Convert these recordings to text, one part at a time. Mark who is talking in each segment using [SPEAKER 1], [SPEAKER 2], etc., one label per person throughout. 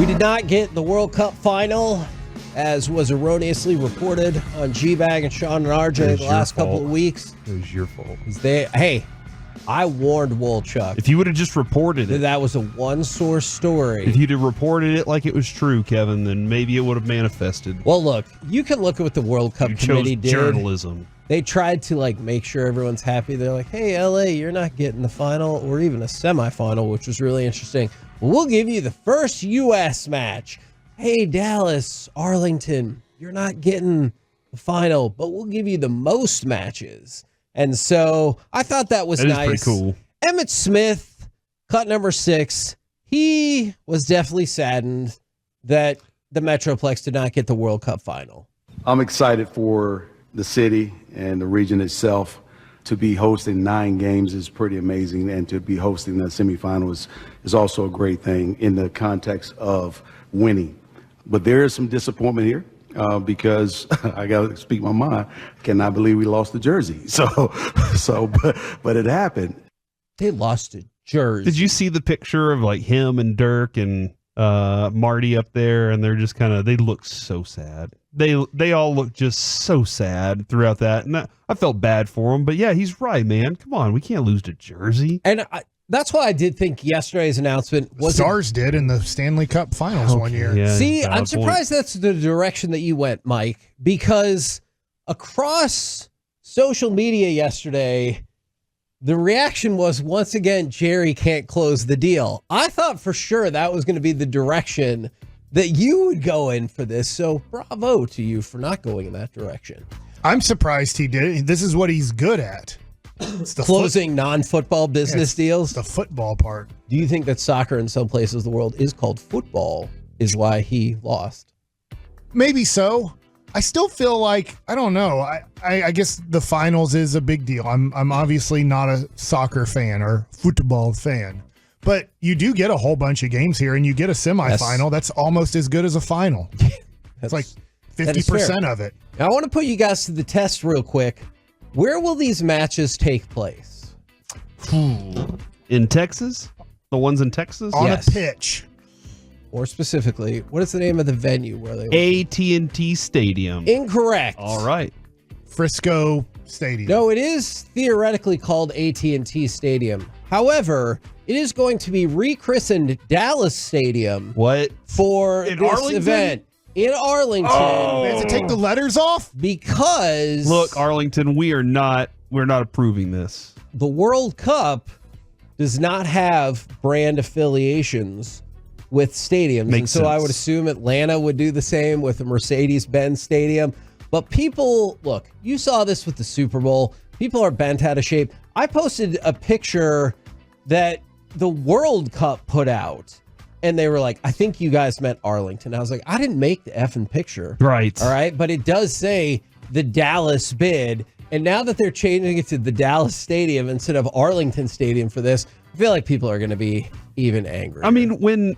[SPEAKER 1] We did not get the World Cup final, as was erroneously reported on G-Bag and Sean and RJ the last couple of weeks.
[SPEAKER 2] It was your fault.
[SPEAKER 1] Hey, I warned Wolchuk.
[SPEAKER 2] If you would have just reported it.
[SPEAKER 1] That was a one-source story.
[SPEAKER 2] If you'd have reported it like it was true, Kevin, then maybe it would have manifested.
[SPEAKER 1] Well, look, you can look at what the World Cup committee did.
[SPEAKER 2] Journalism.
[SPEAKER 1] They tried to make sure everyone's happy. They're like, hey, LA, you're not getting the final or even a semifinal, which was really interesting. We'll give you the first U.S. match. Hey, Dallas, Arlington, you're not getting the final, but we'll give you the most matches. And so I thought that was nice.
[SPEAKER 2] Pretty cool.
[SPEAKER 1] Emmitt Smith, cut number 6. He was definitely saddened that the Metroplex did not get the World Cup final.
[SPEAKER 3] I'm excited for the city and the region itself. To be hosting 9 games is pretty amazing, and to be hosting the semifinals is also a great thing in the context of winning. But there is some disappointment here because I got to speak my mind. I cannot believe we lost the jersey. But it happened.
[SPEAKER 1] They lost to Jersey.
[SPEAKER 2] Did you see the picture of him and Dirk and Marty up there? And they're just they look so sad. They all look just so sad throughout that. And I felt bad for him. But yeah, he's right, man. Come on. We can't lose to Jersey.
[SPEAKER 1] And that's why I did think yesterday's announcement was
[SPEAKER 4] Stars did in the Stanley Cup Finals one year.
[SPEAKER 2] Yeah,
[SPEAKER 1] see, I'm surprised that's the direction that you went, Mike, because across social media yesterday, the reaction was, once again, Jerry can't close the deal. I thought for sure that was going to be the direction that you would go in for this. So bravo to you for not going in that direction.
[SPEAKER 4] I'm surprised he did. This is what he's good at. It's the
[SPEAKER 1] closing non-football business deals.
[SPEAKER 4] The football part.
[SPEAKER 1] Do you think that soccer in some places of the world is called football is why he lost?
[SPEAKER 4] Maybe so. I still feel like, I don't know. I guess the finals is a big deal. I'm obviously not a soccer fan or football fan, but you do get a whole bunch of games here and you get a semifinal. Yes. That's almost as good as a final. It's like 50% of it.
[SPEAKER 1] Now, I want to put you guys to the test real quick. Where will these matches take place?
[SPEAKER 2] In Texas? The ones in Texas?
[SPEAKER 4] On a pitch.
[SPEAKER 1] Or specifically, what is the name of the venue where they
[SPEAKER 2] at&t Stadium.
[SPEAKER 1] Incorrect.
[SPEAKER 2] All right.
[SPEAKER 4] Frisco Stadium.
[SPEAKER 1] No, it is theoretically called at&t Stadium. However, it is going to be rechristened Dallas Stadium.
[SPEAKER 2] What?
[SPEAKER 1] For
[SPEAKER 2] in
[SPEAKER 1] this
[SPEAKER 2] Arlington?
[SPEAKER 1] Event. In Arlington.
[SPEAKER 4] Oh. They have to take the letters off?
[SPEAKER 1] Because
[SPEAKER 2] look, Arlington, we're not approving this.
[SPEAKER 1] The World Cup does not have brand affiliations with stadiums.
[SPEAKER 2] Makes
[SPEAKER 1] and so
[SPEAKER 2] sense.
[SPEAKER 1] I would assume Atlanta would do the same with the Mercedes-Benz Stadium. But people, look, you saw this with the Super Bowl. People are bent out of shape. I posted a picture that the World Cup put out. And they were like, I think you guys meant Arlington. I was like, I didn't make the effing picture.
[SPEAKER 2] Right.
[SPEAKER 1] All right. But it does say the Dallas bid. And now that they're changing it to the Dallas Stadium instead of Arlington Stadium for this, I feel like people are going to be even angry.
[SPEAKER 2] I mean, when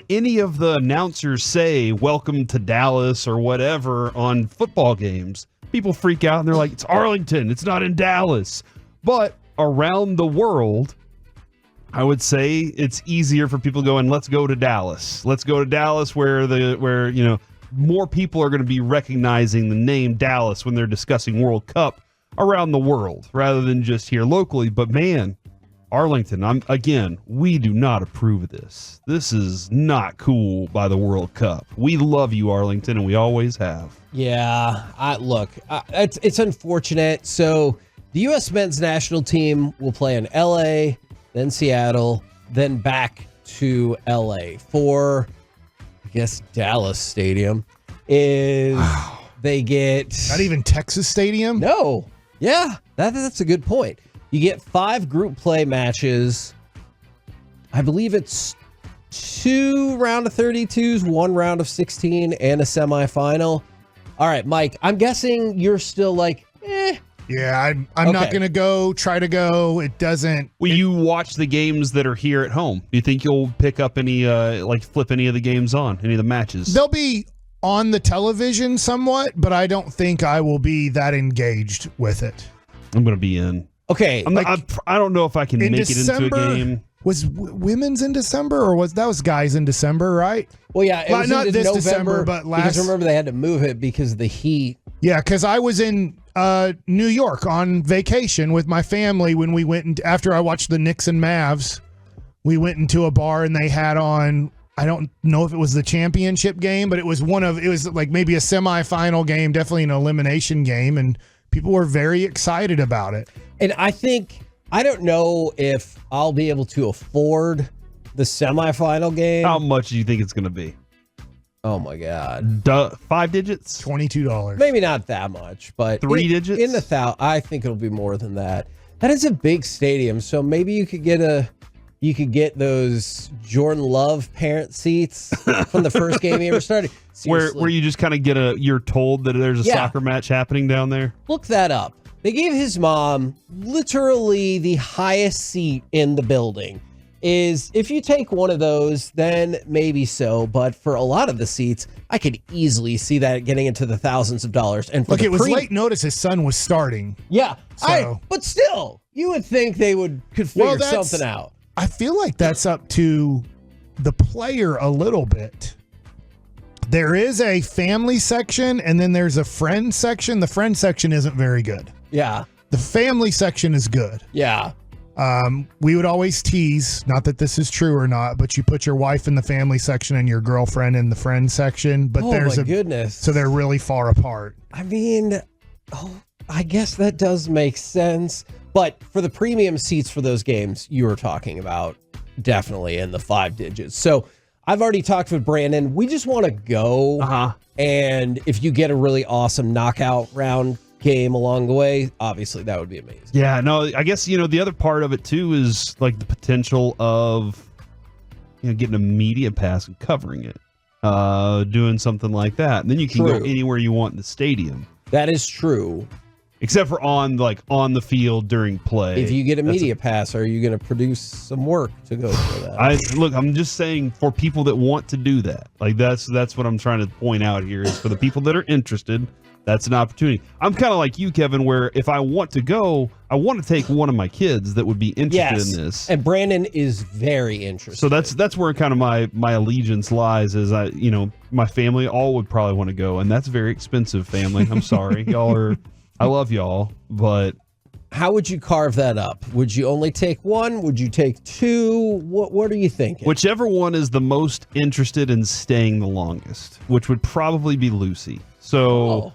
[SPEAKER 2] any of the announcers say welcome to Dallas or whatever on football games, people freak out and they're like, it's Arlington. It's not in Dallas. But around the world, I would say it's easier for people going, let's go to Dallas. Let's go to Dallas where more people are going to be recognizing the name Dallas when they're discussing World Cup around the world rather than just here locally. But man, Arlington, we do not approve of this. This is not cool by the World Cup. We love you, Arlington, and we always have.
[SPEAKER 1] Yeah, it's unfortunate. So the U.S. men's national team will play in L.A., then Seattle, then back to L.A. for, I guess, Dallas Stadium is they get...
[SPEAKER 4] Not even Texas Stadium?
[SPEAKER 1] No. Yeah, that's a good point. You get 5 group play matches. I believe it's 2 round of 32s, 1 round of 16, and a semifinal. All right, Mike, I'm guessing you're still like,
[SPEAKER 4] Yeah, I'm not going to try to go. It doesn't.
[SPEAKER 2] Will you watch the games that are here at home? Do you think you'll pick up any, flip any of the games on, any of the matches?
[SPEAKER 4] They'll be on the television somewhat, but I don't think I will be that engaged with it.
[SPEAKER 2] I'm going to be in.
[SPEAKER 1] Okay.
[SPEAKER 2] I don't know if I can make it into a game.
[SPEAKER 4] Was women's in December, or was guys in December, right?
[SPEAKER 1] Well, yeah, it was
[SPEAKER 4] not
[SPEAKER 1] into
[SPEAKER 4] this
[SPEAKER 1] November,
[SPEAKER 4] December, but
[SPEAKER 1] because remember they had to move it because of the heat.
[SPEAKER 4] Yeah, because I was in New York on vacation with my family when we went after I watched the Knicks and Mavs. We went into a bar and they had on, I don't know if it was the championship game, but it was like maybe a semifinal game, definitely an elimination game, and people were very excited about it.
[SPEAKER 1] And I don't know if I'll be able to afford the semifinal game.
[SPEAKER 2] How much do you think it's going to be?
[SPEAKER 1] Oh my God.
[SPEAKER 2] 5 digits?
[SPEAKER 4] $22.
[SPEAKER 1] Maybe not that much, but
[SPEAKER 2] 3 digits?
[SPEAKER 1] In the I think it'll be more than that. That is a big stadium, so maybe you could get those Jordan Love parent seats from the first game he ever started.
[SPEAKER 2] Where you just kind of you're told that there's a soccer match happening down there?
[SPEAKER 1] Look that up. They gave his mom literally the highest seat in the building. If you take one of those, then maybe so. But for a lot of the seats, I could easily see that getting into the thousands of dollars. And
[SPEAKER 4] look, it was late notice his son was starting.
[SPEAKER 1] Yeah,
[SPEAKER 4] so.
[SPEAKER 1] But still, you would think they could figure something out.
[SPEAKER 4] I feel like that's up to the player a little bit. There is a family section, and then there's a friend section. The friend section isn't very good.
[SPEAKER 1] Yeah.
[SPEAKER 4] The family section is good.
[SPEAKER 1] Yeah.
[SPEAKER 4] We would always tease, not that this is true or not, but you put your wife in the family section and your girlfriend in the friend section. But
[SPEAKER 1] goodness.
[SPEAKER 4] So they're really far apart.
[SPEAKER 1] I mean, I guess that does make sense. But for the premium seats for those games you were talking about, definitely in the 5 digits. So I've already talked with Brandon. We just want to go. And if you get a really awesome knockout round game along the way, obviously that would be amazing.
[SPEAKER 2] Yeah, no, I guess, the other part of it too is like the potential of, getting a media pass and covering it, doing something like that. And then you can go anywhere you want in the stadium.
[SPEAKER 1] That is true.
[SPEAKER 2] Except for on the field during play.
[SPEAKER 1] If you get a media pass, are you going to produce some work to go for that?
[SPEAKER 2] I'm just saying for people that want to do that. Like that's what I'm trying to point out here is for the people that are interested, that's an opportunity. I'm kind of like you, Kevin, where if I want to go, I want to take one of my kids that would be interested in this.
[SPEAKER 1] And Brandon is very interested.
[SPEAKER 2] So that's where kind of my allegiance lies is my family all would probably want to go, and that's very expensive, family. I'm sorry. I love y'all, but
[SPEAKER 1] how would you carve that up? Would you only take one? Would you take two? What are you thinking?
[SPEAKER 2] Whichever one is the most interested in staying the longest, which would probably be Lucy. So,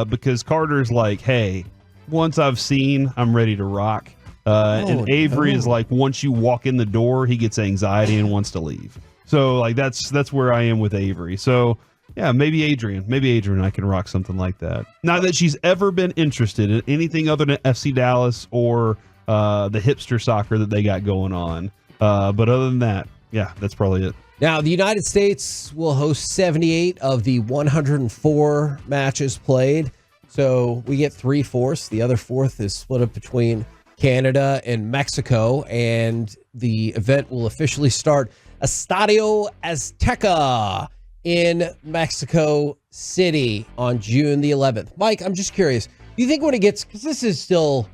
[SPEAKER 2] because Carter's like, hey, once I've seen, I'm ready to rock. And Avery is like, once you walk in the door, he gets anxiety and wants to leave. So, like, that's where I am with Avery. So, yeah, maybe Adrian. And I can rock something like that. Not that she's ever been interested in anything other than FC Dallas or the hipster soccer that they got going on. But other than that, yeah, that's probably it.
[SPEAKER 1] Now, the United States will host 78 of the 104 matches played. So we get 3/4. The other fourth is split up between Canada and Mexico. And the event will officially start Estadio Azteca in Mexico City on June the 11th. Mike, I'm just curious. Do you think when it gets, because this is still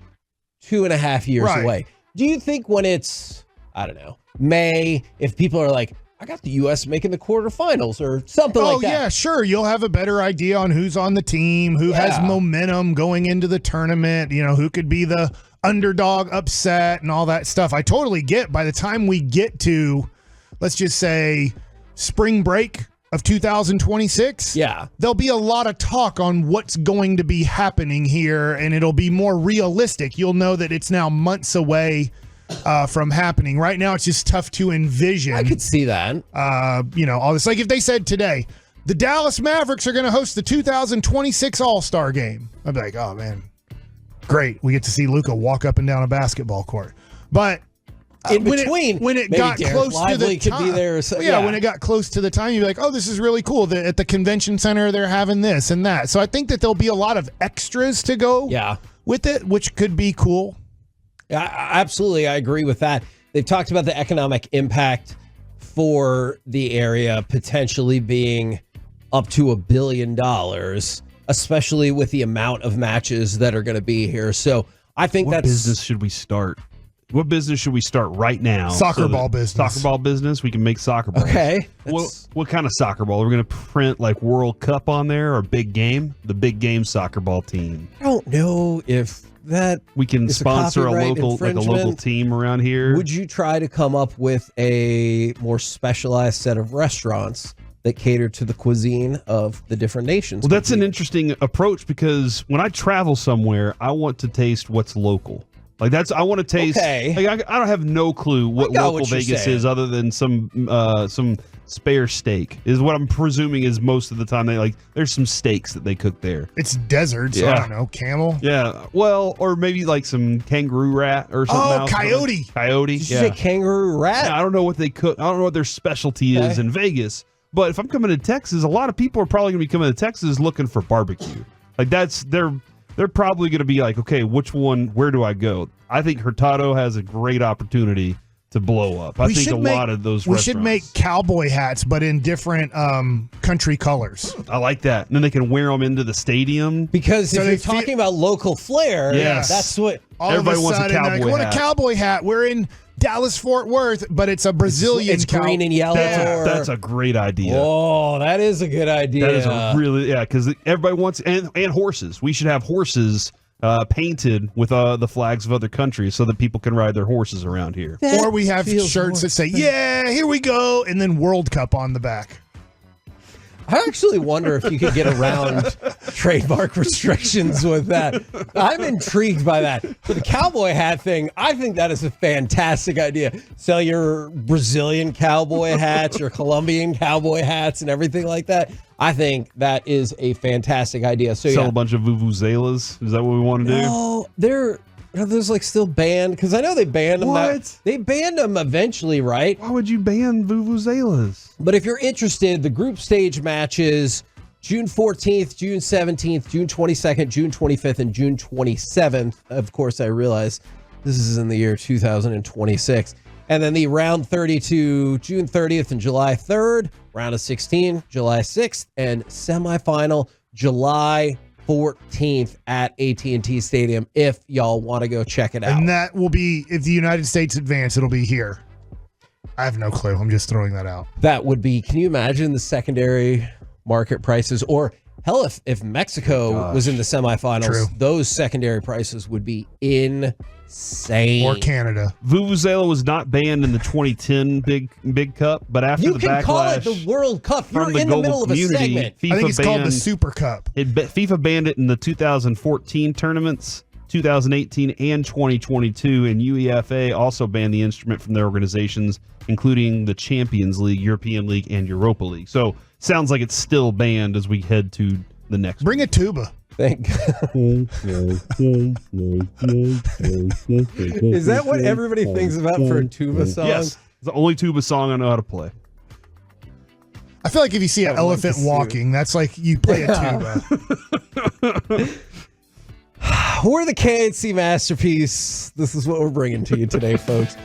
[SPEAKER 1] 2.5 years away, do you think when it's, I don't know, May, if people are like, I got the U.S. making the quarterfinals or something like that? Oh,
[SPEAKER 4] yeah, sure. You'll have a better idea on who's on the team, who has momentum going into the tournament, who could be the underdog upset and all that stuff. I totally get by the time we get to, let's just say, spring break of 2026, there'll be a lot of talk on what's going to be happening here, and it'll be more realistic. You'll know that it's now months away from happening. Right now, it's just tough to envision.
[SPEAKER 1] I could see that.
[SPEAKER 4] All this. Like if they said today, the Dallas Mavericks are going to host the 2026 All-Star Game, I'd be like, oh, man, great. We get to see Luka walk up and down a basketball court. But
[SPEAKER 1] in between,
[SPEAKER 4] when it got close to the time,
[SPEAKER 1] be there,
[SPEAKER 4] when it got close to the time, you're like, oh, this is really cool. At the convention center, they're having this and that. So I think that there'll be a lot of extras to go with it, which could be cool.
[SPEAKER 1] Yeah, absolutely. I agree with that. They've talked about the economic impact for the area potentially being up to $1 billion, especially with the amount of matches that are going to be here. So I think
[SPEAKER 2] what business should we start What business should we start right now?
[SPEAKER 4] Soccer ball business.
[SPEAKER 2] Soccer ball business. We can make soccer balls.
[SPEAKER 1] Okay.
[SPEAKER 2] What kind of soccer ball? Are we going to print like World Cup on there or big game? The big game soccer ball team.
[SPEAKER 1] I don't know if that
[SPEAKER 2] we can sponsor a local team around here.
[SPEAKER 1] Would you try to come up with a more specialized set of restaurants that cater to the cuisine of the different nations?
[SPEAKER 2] Well, that's an interesting approach because when I travel somewhere, I want to taste what's local. Like I want to taste.
[SPEAKER 1] Okay.
[SPEAKER 2] Like I don't have no clue what local Vegas is, other than some spare steak is what I'm presuming is most of the time. There's some steaks that they cook there.
[SPEAKER 4] It's desert, so I don't know, camel.
[SPEAKER 2] Yeah, well, or maybe like some kangaroo rat or something.
[SPEAKER 4] Oh, coyote.
[SPEAKER 2] Coyote.
[SPEAKER 1] Did you say kangaroo rat?
[SPEAKER 2] Yeah, I don't know what they cook. I don't know what their specialty is in Vegas. But if I'm coming to Texas, a lot of people are probably going to be coming to Texas looking for barbecue. Like they're probably going to be like, okay, which one? Where do I go? I think Hurtado has a great opportunity to blow up. I think a lot of those restaurants.
[SPEAKER 4] We should make cowboy hats, but in different country colors.
[SPEAKER 2] I like that. And then they can wear them into the stadium.
[SPEAKER 1] Because if you're talking about local flair, that's what
[SPEAKER 2] everybody wants a cowboy hat.
[SPEAKER 4] I want a cowboy hat. We're in Dallas-Fort Worth, but it's a Brazilian.
[SPEAKER 1] It's green and yellow.
[SPEAKER 2] That's a great idea.
[SPEAKER 1] Oh, that is a good idea.
[SPEAKER 2] That is a really, because everybody wants, and horses. We should have horses painted with the flags of other countries so that people can ride their horses around here.
[SPEAKER 4] Or we have shirts that say, yeah, here we go, and then World Cup on the back.
[SPEAKER 1] I actually wonder if you could get around trademark restrictions with that. I'm intrigued by that. For the cowboy hat thing, I think that is a fantastic idea. Sell your Brazilian cowboy hats, your Colombian cowboy hats, and everything like that. I think that is a fantastic idea. So
[SPEAKER 2] sell a bunch of vuvuzelas. Is that what we want to do?
[SPEAKER 1] No, there's like still banned because I know they banned them. They banned them eventually, right?
[SPEAKER 2] Why would you ban vuvuzelas?
[SPEAKER 1] But if you're interested, the group stage matches June 14th, June 17th, June 22nd, June 25th, and June 27th. Of course, I realize this is in the year 2026. And then the round 32, June 30th and July 3rd, round of 16, July 6th, and semifinal July 14th at at&t Stadium if y'all want to go check it out.
[SPEAKER 4] And that will be, if the United States advance, it'll be here. I have no clue. I'm just throwing that out.
[SPEAKER 1] That would be, can you imagine the secondary market prices? Or hell, if Mexico was in the semifinals, those secondary prices would be insane.
[SPEAKER 4] Or Canada.
[SPEAKER 2] Vuvuzela was not banned in the 2010 Big Cup, but after the backlash, you can call it
[SPEAKER 1] the World Cup. You're in the middle of a segment.
[SPEAKER 2] FIFA
[SPEAKER 4] I think it's called the Super Cup.
[SPEAKER 2] FIFA banned it in the 2014 tournaments, 2018 and 2022, and UEFA also banned the instrument from their organizations, including the Champions League, European League, and Europa League. So sounds like it's still banned as we head to the next
[SPEAKER 4] Bring a tuba.
[SPEAKER 1] Is that what everybody thinks about for a tuba song?
[SPEAKER 2] Yes. It's the only tuba song I know how to play.
[SPEAKER 4] I feel like if you see an elephant walking, that's like you play a tuba.
[SPEAKER 1] We're the KNC Masterpiece. This is what we're bringing to you today, folks.